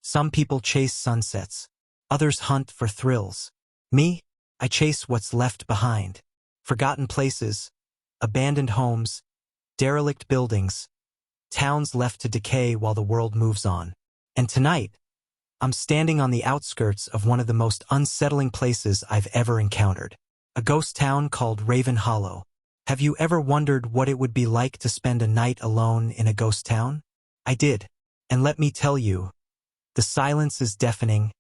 Some people chase sunsets. Others hunt for thrills. Me? I chase what's left behind. Forgotten places, abandoned homes, derelict buildings, towns left to decay while the world moves on. And tonight, I'm standing on the outskirts of one of the most unsettling places I've ever encountered. A ghost town called Raven Hollow. Have you ever wondered what it would be like to spend a night alone in a ghost town? I did. And let me tell you, the silence is deafening,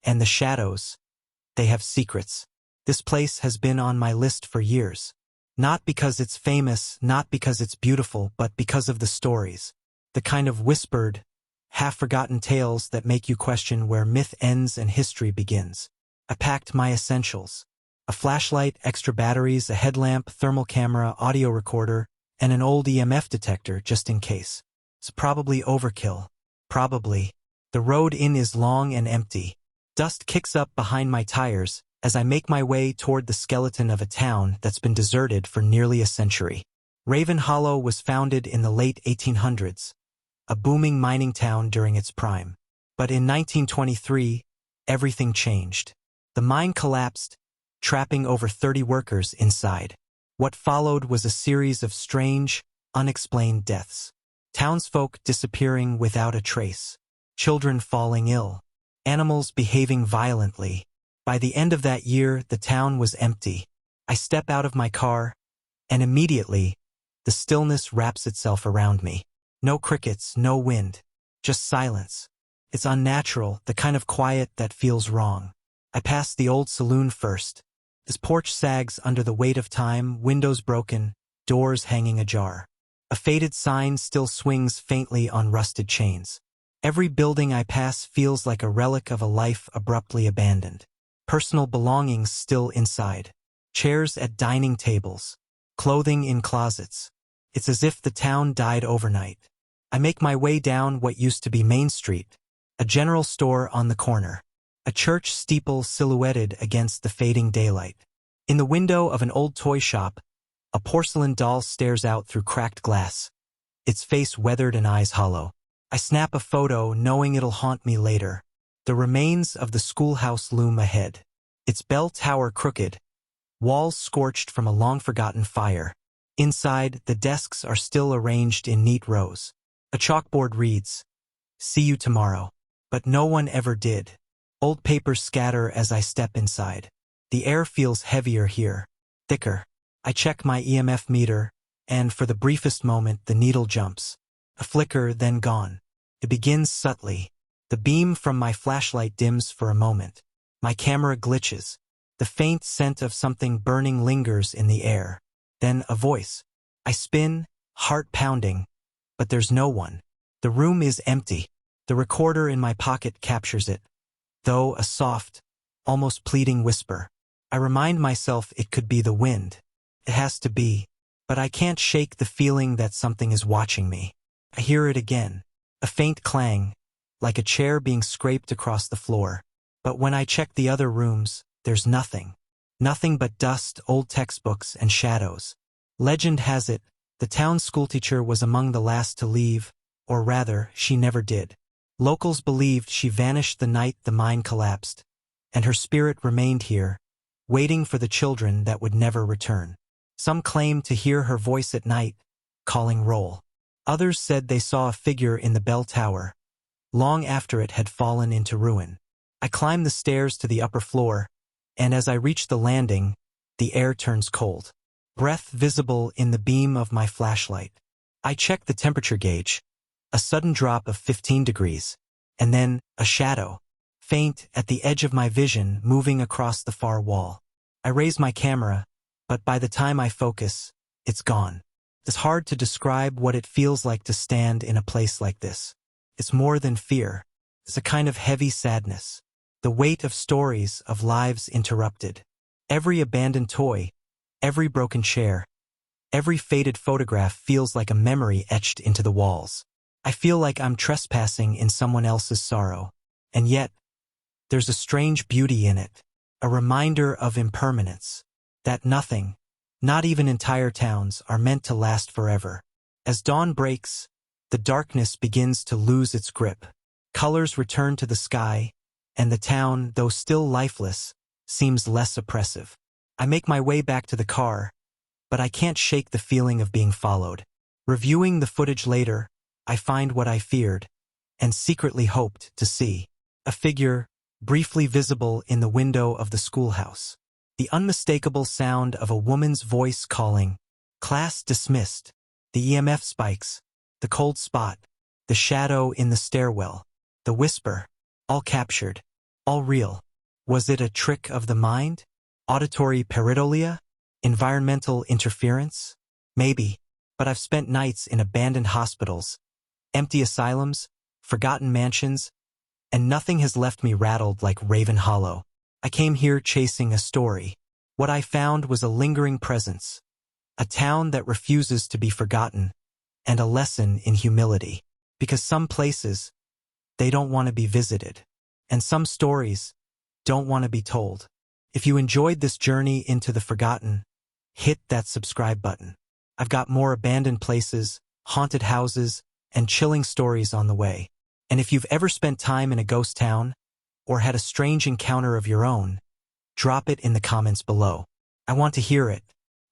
and the shadows, they have secrets. This place has been on my list for years. Not because it's famous, not because it's beautiful, but because of the stories. The kind of whispered, half-forgotten tales that make you question where myth ends and history begins. I packed my essentials. A flashlight, extra batteries, a headlamp, thermal camera, audio recorder, and an old EMF detector just in case. It's probably overkill. Probably. The road in is long and empty. Dust kicks up behind my tires as I make my way toward the skeleton of a town that's been deserted for nearly a century. Raven Hollow was founded in the late 1800s, a booming mining town during its prime. But in 1923, everything changed. The mine collapsed, trapping over 30 workers inside. What followed was a series of strange, unexplained deaths. Townsfolk disappearing without a trace. Children falling ill. Animals behaving violently. By the end of that year, the town was empty. I step out of my car, and immediately, the stillness wraps itself around me. No crickets, no wind, just silence. It's unnatural, the kind of quiet that feels wrong. I pass the old saloon first. This porch sags under the weight of time, windows broken, doors hanging ajar. A faded sign still swings faintly on rusted chains. Every building I pass feels like a relic of a life abruptly abandoned. Personal belongings still inside. Chairs at dining tables. Clothing in closets. It's as if the town died overnight. I make my way down what used to be Main Street. A general store on the corner. A church steeple silhouetted against the fading daylight. In the window of an old toy shop, a porcelain doll stares out through cracked glass. Its face weathered and eyes hollow. I snap a photo knowing it'll haunt me later. The remains of the schoolhouse loom ahead. Its bell tower crooked. Walls scorched from a long-forgotten fire. Inside, the desks are still arranged in neat rows. A chalkboard reads, "See you tomorrow." But no one ever did. Old papers scatter as I step inside. The air feels heavier here. Thicker. I check my EMF meter, and for the briefest moment, the needle jumps. A flicker, then gone. It begins subtly. The beam from my flashlight dims for a moment. My camera glitches. The faint scent of something burning lingers in the air. Then a voice. I spin, heart pounding, but there's no one. The room is empty. The recorder in my pocket captures it, though a soft, almost pleading whisper. I remind myself it could be the wind. It has to be, but I can't shake the feeling that something is watching me. I hear it again, a faint clang, like a chair being scraped across the floor. But when I check the other rooms, there's nothing. Nothing but dust, old textbooks, and shadows. Legend has it, the town schoolteacher was among the last to leave, or rather, she never did. Locals believed she vanished the night the mine collapsed, and her spirit remained here, waiting for the children that would never return. Some claimed to hear her voice at night, calling roll. Others said they saw a figure in the bell tower, long after it had fallen into ruin. I climb the stairs to the upper floor, and as I reach the landing, the air turns cold. Breath visible in the beam of my flashlight. I check the temperature gauge. A sudden drop of 15 degrees, and then a shadow, faint at the edge of my vision, moving across the far wall. I raise my camera, but by the time I focus, it's gone. It's hard to describe what it feels like to stand in a place like this. It's more than fear. It's a kind of heavy sadness. The weight of stories of lives interrupted. Every abandoned toy, every broken chair, every faded photograph feels like a memory etched into the walls. I feel like I'm trespassing in someone else's sorrow. And yet, there's a strange beauty in it. A reminder of impermanence. That nothing, not even entire towns, are meant to last forever. As dawn breaks, the darkness begins to lose its grip. Colors return to the sky, and the town, though still lifeless, seems less oppressive. I make my way back to the car, but I can't shake the feeling of being followed. Reviewing the footage later, I find what I feared, and secretly hoped to see. A figure, briefly visible in the window of the schoolhouse. The unmistakable sound of a woman's voice calling, "Class dismissed." The EMF spikes, the cold spot, the shadow in the stairwell, the whisper, all captured, all real. Was it a trick of the mind? Auditory pareidolia? Environmental interference? Maybe, but I've spent nights in abandoned hospitals, empty asylums, forgotten mansions, and nothing has left me rattled like Raven Hollow. I came here chasing a story. What I found was a lingering presence, a town that refuses to be forgotten, and a lesson in humility. Because some places, they don't want to be visited, and some stories don't want to be told. If you enjoyed this journey into the forgotten, hit that subscribe button. I've got more abandoned places, haunted houses, and chilling stories on the way. And if you've ever spent time in a ghost town, or had a strange encounter of your own, drop it in the comments below. I want to hear it.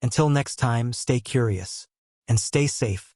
Until next time, stay curious and stay safe.